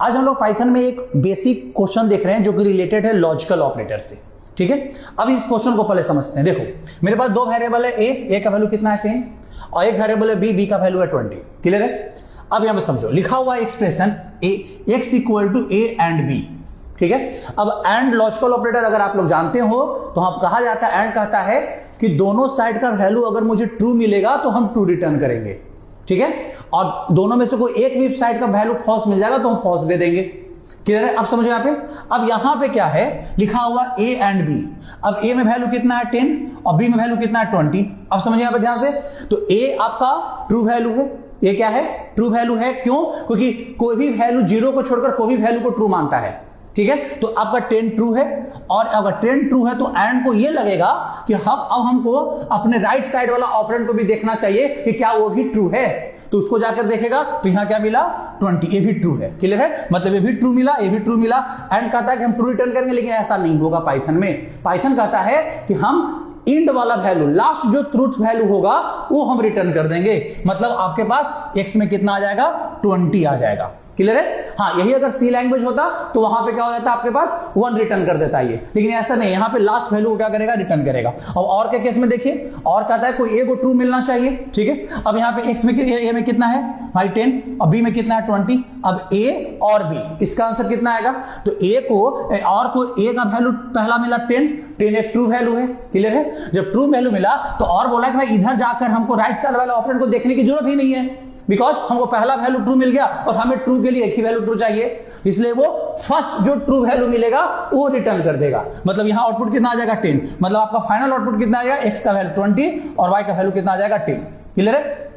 आज हम लोग पाइथन में एक बेसिक क्वेश्चन देख रहे हैं जो कि रिलेटेड है लॉजिकल ऑपरेटर से। ठीक है, अब इस क्वेश्चन को पहले समझते हैं। देखो मेरे पास दो वेरिएबल है, ए का वैल्यू कितना है 10 और एक वेरिएबल है बी का वैल्यू है 20। क्लियर है? अब यहां पे समझो, लिखा हुआ expression X equal to A and B. ठीक है, अब एंड लॉजिकल ऑपरेटर अगर आप लोग जानते हो तो हम कहा जाता है, एंड कहता है कि दोनों साइड का वैल्यू अगर मुझे ट्रू मिलेगा तो हम ट्रू रिटर्न करेंगे। ठीक है, और दोनों में से कोई एक भी साइड का वैल्यू फॉल्स मिल जाएगा तो हम फॉल्स दे देंगे। क्लियर है? अब समझो यहां पे, अब यहां पे क्या है लिखा हुआ ए एंड बी। अब ए में वैल्यू कितना है 10 और बी में वैल्यू कितना है 20। अब समझिए यहां पे ध्यान से, तो ए आपका ट्रू वैल्यू है, ये क्या है ट्रू वैल्यू है। क्यों? क्योंकि कोई भी वैल्यू जीरो को छोड़कर कोई भी वैल्यू को ट्रू मानता है। ठीक है, तो आपका 10 ट्रू है और अगर 10 ट्रू है तो एंड को ये लगेगा कि अब हमको अपने राइट साइड वाला ऑपरेंड को भी देखना चाहिए कि क्या वो भी ट्रू है, तो उसको जाकर देखेगा तो यहां क्या मिला 20, ये भी ट्रू है। क्लियर है? मतलब ये भी ट्रू मिला, ये भी ट्रू मिला। एंड कहता है कि हम ट्रू रिटर्न करेंगे, लेकिन ऐसा नहीं होगा पाइथन में। पाइथन कहता है कि हम इंड वाला वैल्यू, लास्ट जो ट्रूथ वैल्यू होगा वो हम रिटर्न कर देंगे। मतलब आपके पास एक्स में कितना आ जाएगा 20 आ जाएगा। क्लियर है? हाँ, यही अगर सी लैंग्वेज होता तो वहां पे क्या हो जाता आपके पास 1 रिटर्न कर देता ये, लेकिन ऐसा नहीं, यहां पे लास्ट वैल्यू क्या करेगा रिटर्न करेगा। और के केस में देखिए, और कहता है कोई ए को ट्रू मिलना चाहिए। ठीक है, अब यहां पे एक्स में ए में कितना है भाई 10 और बी में कितना है 20। अब ए और बी, इसका आंसर कितना आएगा? तो ए को और को ए का वैल्यू पहला मिला 10 एक ट्रू वैल्यू है। क्लियर है? जब ट्रू वैल्यू मिला तो और बोला कि भाई इधर जाकर हमको राइट साइड वाले ऑपरेंड को देखने की जरूरत ही नहीं है, बिकॉज हमको पहला वैल्यू ट्रू मिल गया और हमें ट्रू के लिए एक ही वैल्यू ट्रू चाहिए, इसलिए वो फर्स्ट जो ट्रू वैल्यू मिलेगा वो रिटर्न कर देगा। मतलब यहां आउटपुट कितना आ जाएगा 10, मतलब आपका फाइनल आउटपुट कितना आ जाएगा, एक्स का वैल्यू 20 और वाई का वैल्यू कितना आ जाएगा 10। क्लियर है?